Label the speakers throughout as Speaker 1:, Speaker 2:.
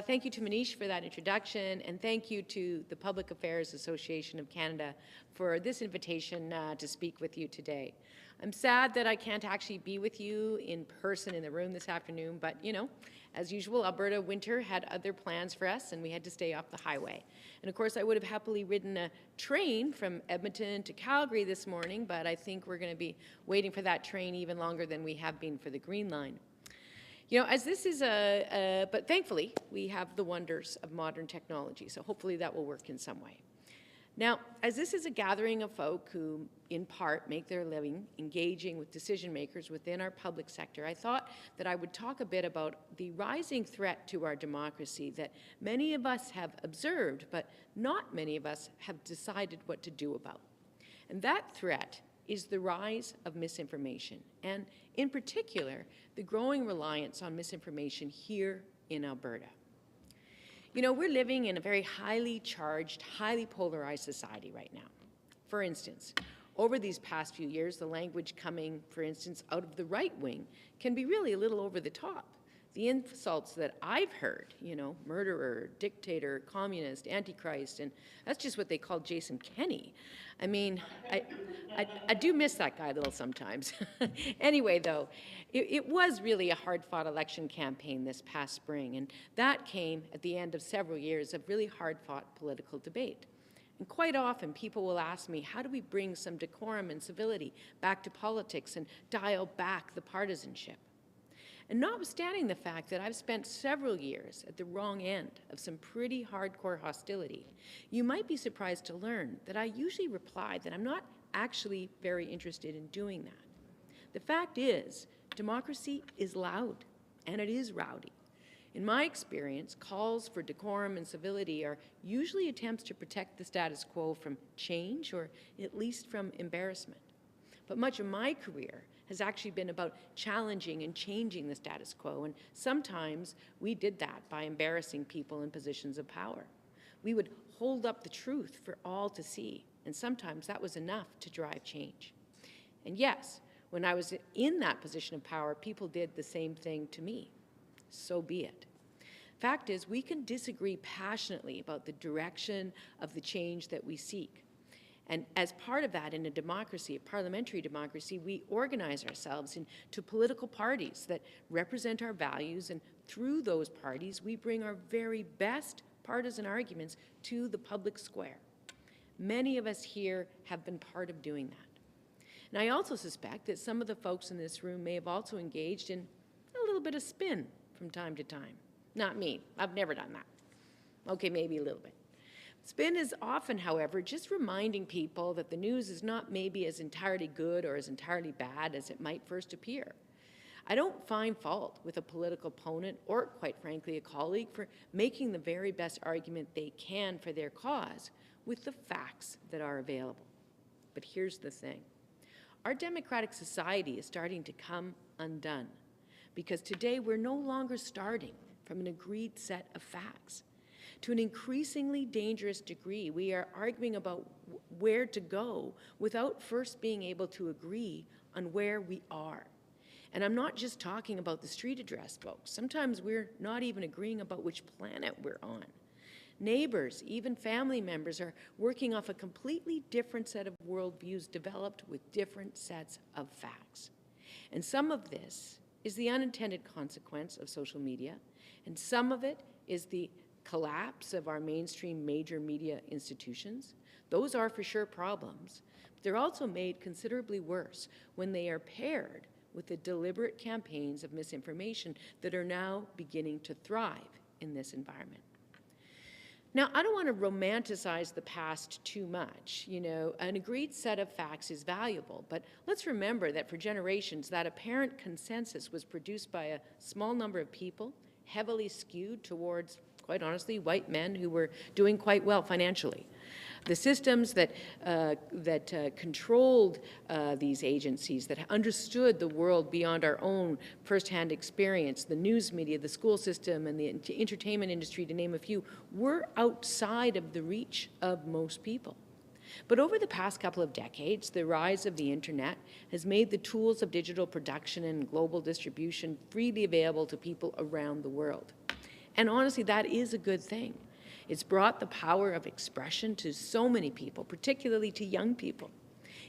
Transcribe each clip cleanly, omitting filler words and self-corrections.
Speaker 1: thank you to Manish for that introduction, and thank you to the Public Affairs Association of Canada for this invitation to speak with you today. I'm sad that I can't actually be with you in person in the room this afternoon, but you know, as usual, Alberta winter had other plans for us and we had to stay off the highway. And of course, I would have happily ridden a train from Edmonton to Calgary this morning, but I think we're going to be waiting for that train even longer than we have been for the Green Line. You know, as this is but thankfully, we have the wonders of modern technology, so hopefully that will work in some way. Now, as this is a gathering of folk who, in part, make their living engaging with decision makers within our public sector, I thought that I would talk a bit about the rising threat to our democracy that many of us have observed, but not many of us have decided what to do about. And that threat is the rise of misinformation, and in particular, the growing reliance on misinformation here in Alberta. You know, we're living in a very highly charged, highly polarized society right now. For instance, over these past few years, the language coming, for instance, out of the right wing can be really a little over the top. The insults that I've heard, you know, murderer, dictator, communist, antichrist, and that's just what they call Jason Kenney. I mean, I do miss that guy a little sometimes. Anyway, though, it was really a hard-fought election campaign this past spring, and that came at the end of several years of really hard-fought political debate. And quite often, people will ask me, how do we bring some decorum and civility back to politics and dial back the partisanship? And notwithstanding the fact that I've spent several years at the wrong end of some pretty hardcore hostility, you might be surprised to learn that I usually reply that I'm not actually very interested in doing that. The fact is, democracy is loud, and it is rowdy. In my experience, calls for decorum and civility are usually attempts to protect the status quo from change, or at least from embarrassment. But much of my career has actually been about challenging and changing the status quo, and sometimes we did that by embarrassing people in positions of power. We would hold up the truth for all to see, and sometimes that was enough to drive change. And yes, when I was in that position of power, people did the same thing to me. So be it. Fact is, we can disagree passionately about the direction of the change that we seek. And as part of that, in a democracy, a parliamentary democracy, we organize ourselves into political parties that represent our values, and through those parties, we bring our very best partisan arguments to the public square. Many of us here have been part of doing that. And I also suspect that some of the folks in this room may have also engaged in a little bit of spin from time to time. Not me. I've never done that. Okay, maybe a little bit. Spin is often, however, just reminding people that the news is not maybe as entirely good or as entirely bad as it might first appear. I don't find fault with a political opponent or, quite frankly, a colleague for making the very best argument they can for their cause with the facts that are available. But here's the thing. Our democratic society is starting to come undone because today we're no longer starting from an agreed set of facts. To an increasingly dangerous degree, we are arguing about where to go without first being able to agree on where we are. And I'm not just talking about the street address, folks. Sometimes we're not even agreeing about which planet we're on. Neighbors, even family members, are working off a completely different set of worldviews developed with different sets of facts. And some of this is the unintended consequence of social media, and some of it is the collapse of our mainstream major media institutions. Those are for sure problems, but they're also made considerably worse when they are paired with the deliberate campaigns of misinformation that are now beginning to thrive in this environment. Now, I don't want to romanticize the past too much. You know, an agreed set of facts is valuable, but let's remember that for generations, that apparent consensus was produced by a small number of people, heavily skewed towards, quite honestly, white men who were doing quite well financially. The systems that controlled these agencies, that understood the world beyond our own firsthand experience, the news media, the school system, and the entertainment industry, to name a few, were outside of the reach of most people. But over the past couple of decades, the rise of the internet has made the tools of digital production and global distribution freely available to people around the world. And honestly, that is a good thing. It's brought the power of expression to so many people, particularly to young people.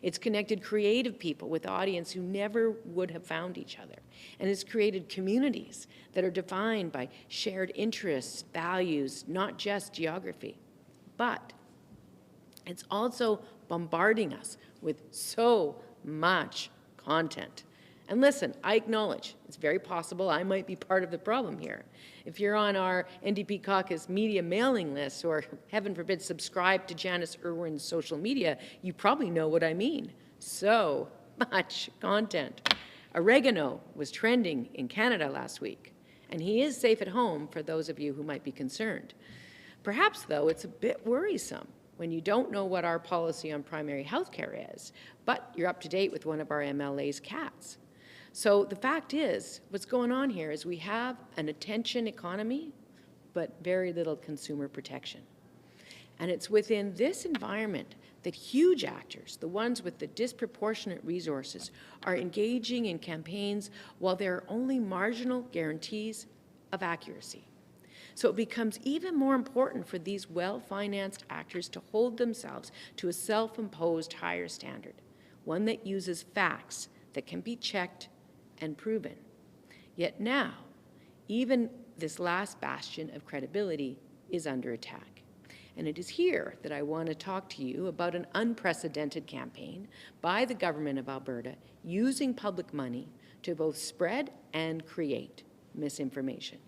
Speaker 1: It's connected creative people with audience who never would have found each other. And it's created communities that are defined by shared interests, values, not just geography. But it's also bombarding us with so much content. And listen, I acknowledge it's very possible I might be part of the problem here. If you're on our NDP caucus media mailing list, or heaven forbid, subscribe to Janice Irwin's social media, you probably know what I mean. So much content. Oregano was trending in Canada last week, and he is safe at home for those of you who might be concerned. Perhaps, though, it's a bit worrisome when you don't know what our policy on primary health care is, but you're up to date with one of our MLA's cats. So the fact is, what's going on here is we have an attention economy, but very little consumer protection. And it's within this environment that huge actors, the ones with the disproportionate resources, are engaging in campaigns while there are only marginal guarantees of accuracy. So it becomes even more important for these well-financed actors to hold themselves to a self-imposed higher standard, one that uses facts that can be checked and proven. Yet now, even this last bastion of credibility is under attack. And it is here that I want to talk to you about an unprecedented campaign by the government of Alberta using public money to both spread and create misinformation.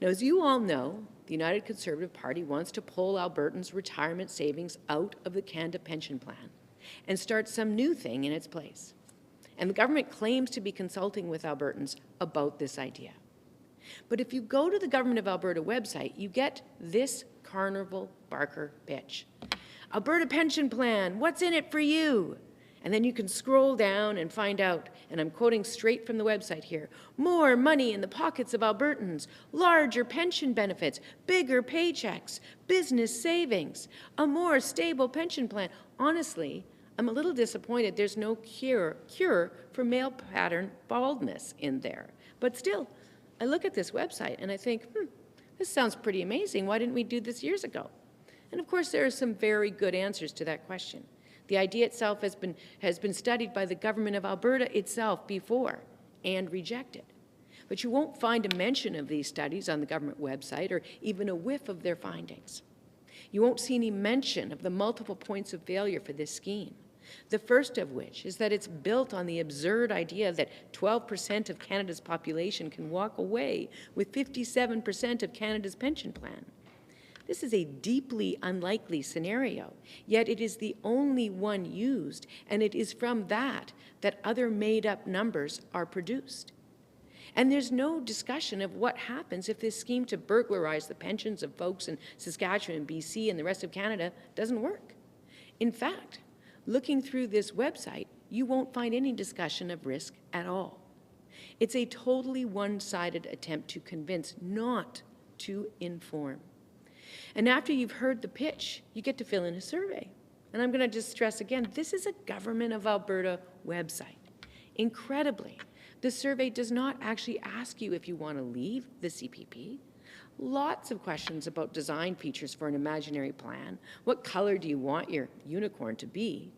Speaker 1: Now, as you all know, the United Conservative Party wants to pull Albertans' retirement savings out of the Canada Pension Plan and start some new thing in its place. And the government claims to be consulting with Albertans about this idea. But if you go to the Government of Alberta website, you get this Carnival Barker pitch. Alberta Pension Plan, what's in it for you? And then you can scroll down and find out, and I'm quoting straight from the website here, more money in the pockets of Albertans, larger pension benefits, bigger paychecks, business savings, a more stable pension plan. Honestly, I'm a little disappointed there's no cure for male pattern baldness in there. But still, I look at this website and I think, this sounds pretty amazing. Why didn't we do this years ago? And of course, there are some very good answers to that question. The idea itself has been studied by the Government of Alberta itself before and rejected. But you won't find a mention of these studies on the government website or even a whiff of their findings. You won't see any mention of the multiple points of failure for this scheme. The first of which is that it's built on the absurd idea that 12% of Canada's population can walk away with 57% of Canada's pension plan. This is a deeply unlikely scenario, yet it is the only one used, and it is from that other made-up numbers are produced. And there's no discussion of what happens if this scheme to burglarize the pensions of folks in Saskatchewan, BC, and the rest of Canada doesn't work. In fact, looking through this website, you won't find any discussion of risk at all. It's a totally one-sided attempt to convince, not to inform. And after you've heard the pitch, you get to fill in a survey. And I'm going to just stress again, this is a Government of Alberta website. Incredibly, the survey does not actually ask you if you want to leave the CPP. Lots of questions about design features for an imaginary plan. What color do you want your unicorn to be?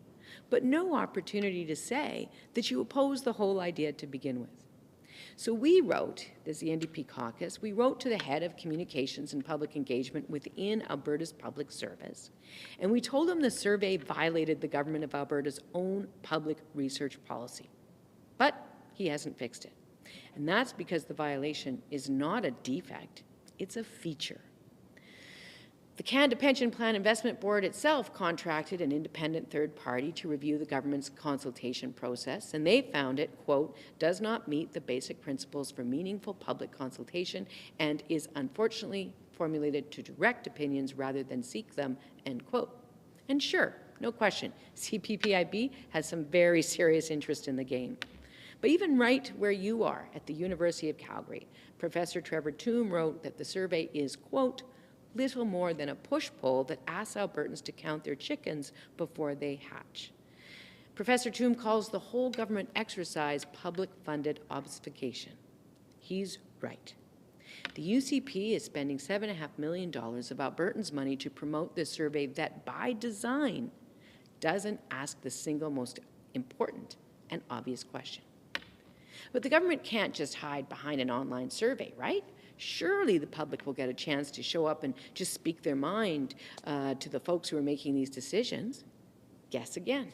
Speaker 1: But no opportunity to say that you oppose the whole idea to begin with. So we wrote, as the NDP caucus, we wrote to the head of communications and public engagement within Alberta's public service, and we told him the survey violated the Government of Alberta's own public research policy. But he hasn't fixed it. And that's because the violation is not a defect, it's a feature. The Canada Pension Plan Investment Board itself contracted an independent third party to review the government's consultation process, and they found it, quote, does not meet the basic principles for meaningful public consultation and is unfortunately formulated to direct opinions rather than seek them, end quote. And sure, no question, CPPIB has some very serious interest in the game. But even right where you are at the University of Calgary, Professor Trevor Toome wrote that the survey is, quote, little more than a push-poll that asks Albertans to count their chickens before they hatch. Professor Toome calls the whole government exercise public-funded obfuscation. He's right. The UCP is spending $7.5 million of Albertans' money to promote this survey that, by design, doesn't ask the single most important and obvious question. But the government can't just hide behind an online survey, right? Surely the public will get a chance to show up and just speak their mind to the folks who are making these decisions. Guess again.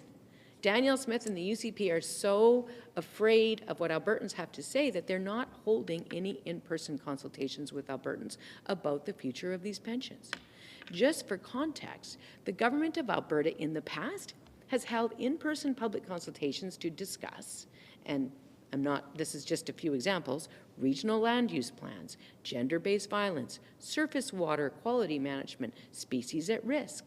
Speaker 1: Danielle Smith and the UCP are so afraid of what Albertans have to say that they're not holding any in-person consultations with Albertans about the future of these pensions. Just for context, the government of Alberta in the past has held in-person public consultations to discuss, and this is just a few examples, regional land use plans, gender-based violence, surface water quality management, species at risk,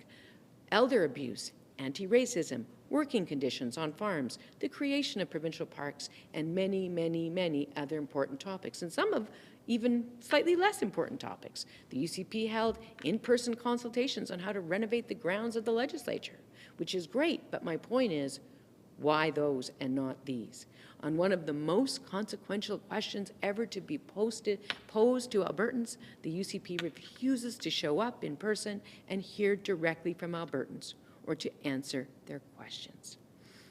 Speaker 1: elder abuse, anti-racism, working conditions on farms, the creation of provincial parks, and many, many, many other important topics, and some of even slightly less important topics. The UCP held in-person consultations on how to renovate the grounds of the legislature, which is great, but my point is, why those and not these? On one of the most consequential questions ever to be posed to Albertans, the UCP refuses to show up in person and hear directly from Albertans or to answer their questions.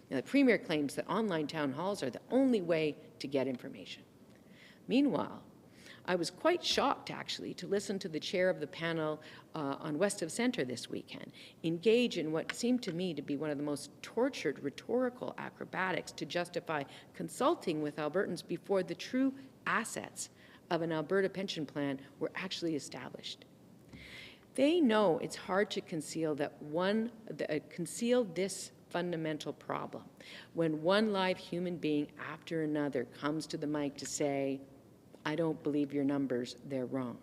Speaker 1: Now, the Premier claims that online town halls are the only way to get information. Meanwhile, I was quite shocked, actually, to listen to the chair of the panel on West of Centre this weekend engage in what seemed to me to be one of the most tortured rhetorical acrobatics to justify consulting with Albertans before the true assets of an Alberta pension plan were actually established. They know it's hard to conceal this fundamental problem when one live human being after another comes to the mic to say, I don't believe your numbers, they're wrong.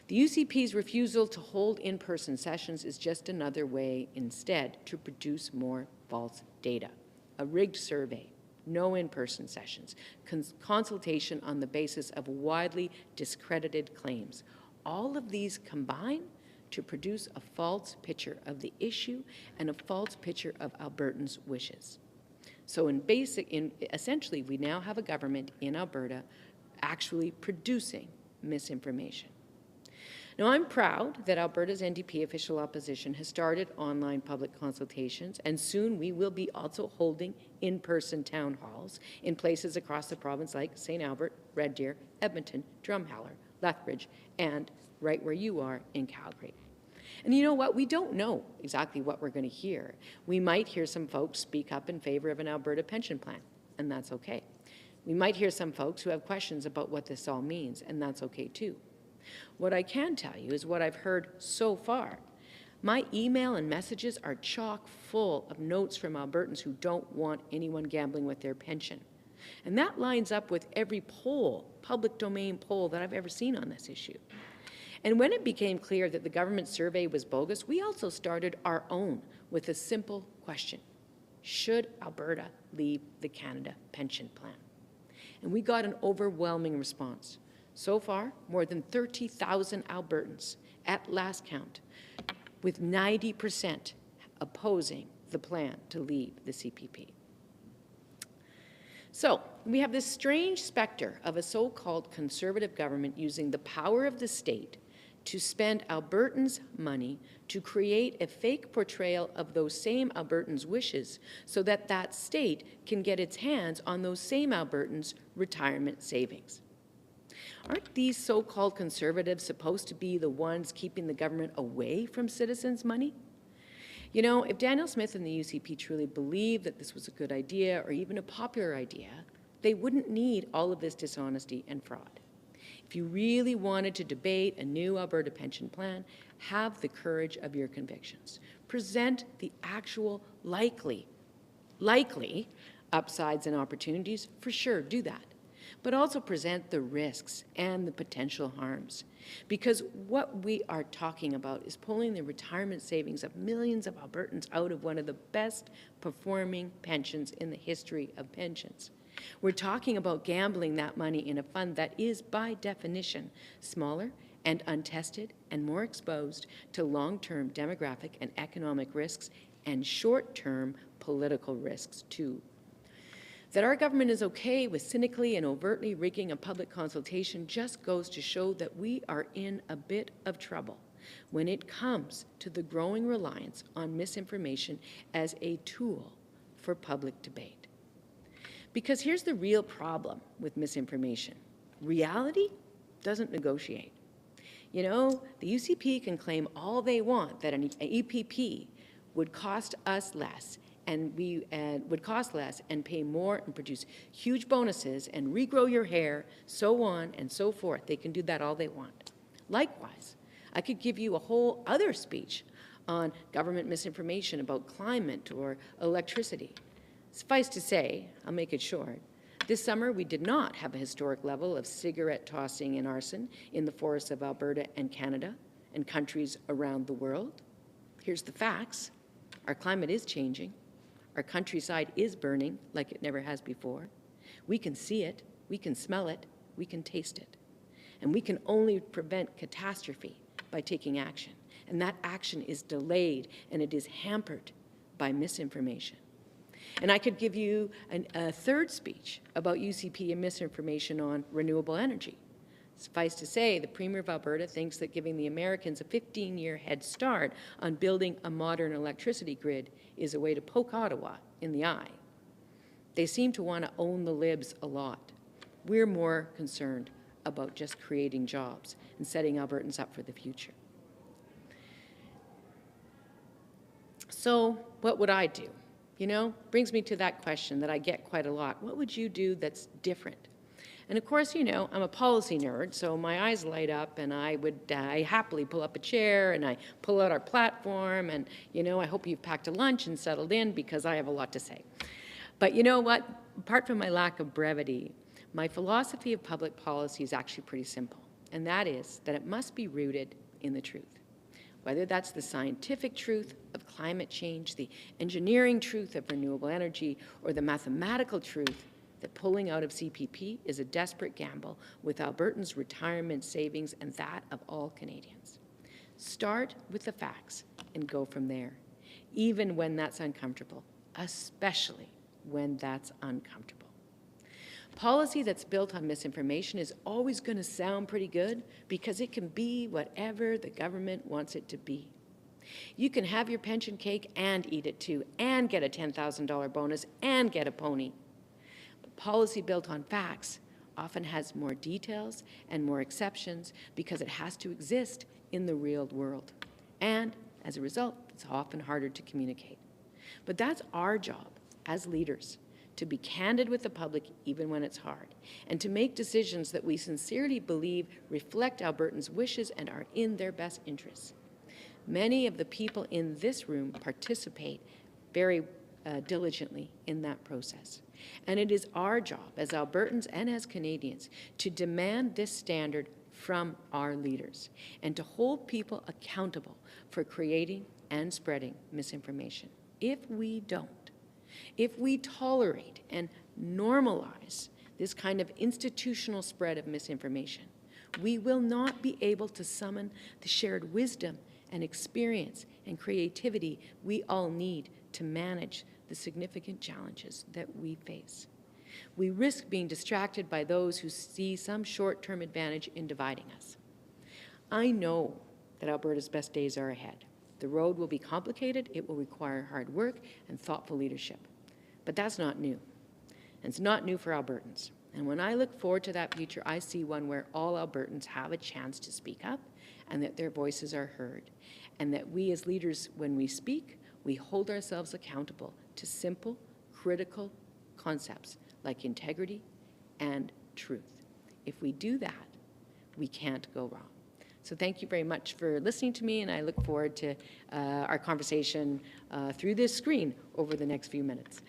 Speaker 1: The UCP's refusal to hold in-person sessions is just another way instead to produce more false data. A rigged survey, no in-person sessions, consultation on the basis of widely discredited claims. All of these combine to produce a false picture of the issue and a false picture of Albertans' wishes. So essentially, we now have a government in Alberta actually producing misinformation. Now, I'm proud that Alberta's NDP official opposition has started online public consultations, and soon we will be also holding in-person town halls in places across the province like St. Albert, Red Deer, Edmonton, Drumheller, Lethbridge, and right where you are in Calgary. And you know what? We don't know exactly what we're going to hear. We might hear some folks speak up in favor of an Alberta pension plan, and that's okay. We might hear some folks who have questions about what this all means, and that's okay too. What I can tell you is what I've heard so far. My email and messages are chock full of notes from Albertans who don't want anyone gambling with their pension. And that lines up with every poll, public domain poll, that I've ever seen on this issue. And when it became clear that the government survey was bogus, we also started our own with a simple question. Should Alberta leave the Canada Pension Plan? And we got an overwhelming response. So far, more than 30,000 Albertans at last count, with 90% opposing the plan to leave the CPP. So we have this strange specter of a so-called conservative government using the power of the state to spend Albertans' money to create a fake portrayal of those same Albertans' wishes so that that state can get its hands on those same Albertans' retirement savings. Aren't these so-called conservatives supposed to be the ones keeping the government away from citizens' money? You know, if Danielle Smith and the UCP truly believed that this was a good idea or even a popular idea, they wouldn't need all of this dishonesty and fraud. If you really wanted to debate a new Alberta pension plan, have the courage of your convictions. Present the actual likely upsides and opportunities, for sure, do that. But also present the risks and the potential harms. Because what we are talking about is pulling the retirement savings of millions of Albertans out of one of the best performing pensions in the history of pensions. We're talking about gambling that money in a fund that is, by definition, smaller and untested and more exposed to long-term demographic and economic risks and short-term political risks, too. That our government is okay with cynically and overtly rigging a public consultation just goes to show that we are in a bit of trouble when it comes to the growing reliance on misinformation as a tool for public debate. Because here's the real problem with misinformation. Reality doesn't negotiate. You know, the UCP can claim all they want that an EPP would cost us less and would cost less and pay more and produce huge bonuses and regrow your hair, so on and so forth. They can do that all they want. Likewise, I could give you a whole other speech on government misinformation about climate or electricity. Suffice to say, I'll make it short, this summer we did not have a historic level of cigarette tossing and arson in the forests of Alberta and Canada and countries around the world. Here's the facts. Our climate is changing. Our countryside is burning like it never has before. We can see it, we can smell it, we can taste it. And we can only prevent catastrophe by taking action. And that action is delayed and it is hampered by misinformation. And I could give you a third speech about UCP and misinformation on renewable energy. Suffice to say, the Premier of Alberta thinks that giving the Americans a 15-year head start on building a modern electricity grid is a way to poke Ottawa in the eye. They seem to want to own the libs a lot. We're more concerned about just creating jobs and setting Albertans up for the future. So what would I do? You know, brings me to that question that I get quite a lot. What would you do that's different? And of course, you know, I'm a policy nerd, so my eyes light up and I happily pull up a chair and I pull out our platform and, you know, I hope you've packed a lunch and settled in because I have a lot to say. But you know what? Apart from my lack of brevity, my philosophy of public policy is actually pretty simple, and that is that it must be rooted in the truth. Whether that's the scientific truth of climate change, the engineering truth of renewable energy, or the mathematical truth that pulling out of CPP is a desperate gamble with Albertans' retirement savings and that of all Canadians. Start with the facts and go from there, even when that's uncomfortable, especially when that's uncomfortable. Policy that's built on misinformation is always going to sound pretty good because it can be whatever the government wants it to be. You can have your pension cake and eat it too, and get a $10,000 bonus and get a pony. But policy built on facts often has more details and more exceptions because it has to exist in the real world. And as a result, it's often harder to communicate. But that's our job as leaders, to be candid with the public even when it's hard, and to make decisions that we sincerely believe reflect Albertans' wishes and are in their best interests. Many of the people in this room participate very diligently in that process. And it is our job as Albertans and as Canadians to demand this standard from our leaders and to hold people accountable for creating and spreading misinformation. If we don't, if we tolerate and normalize this kind of institutional spread of misinformation, we will not be able to summon the shared wisdom and experience and creativity we all need to manage the significant challenges that we face. We risk being distracted by those who see some short-term advantage in dividing us. I know that Alberta's best days are ahead. The road will be complicated, it will require hard work and thoughtful leadership. But that's not new. And it's not new for Albertans. And when I look forward to that future, I see one where all Albertans have a chance to speak up and that their voices are heard. And that we as leaders, when we speak, we hold ourselves accountable to simple, critical concepts like integrity and truth. If we do that, we can't go wrong. So thank you very much for listening to me, and I look forward to our conversation through this screen over the next few minutes.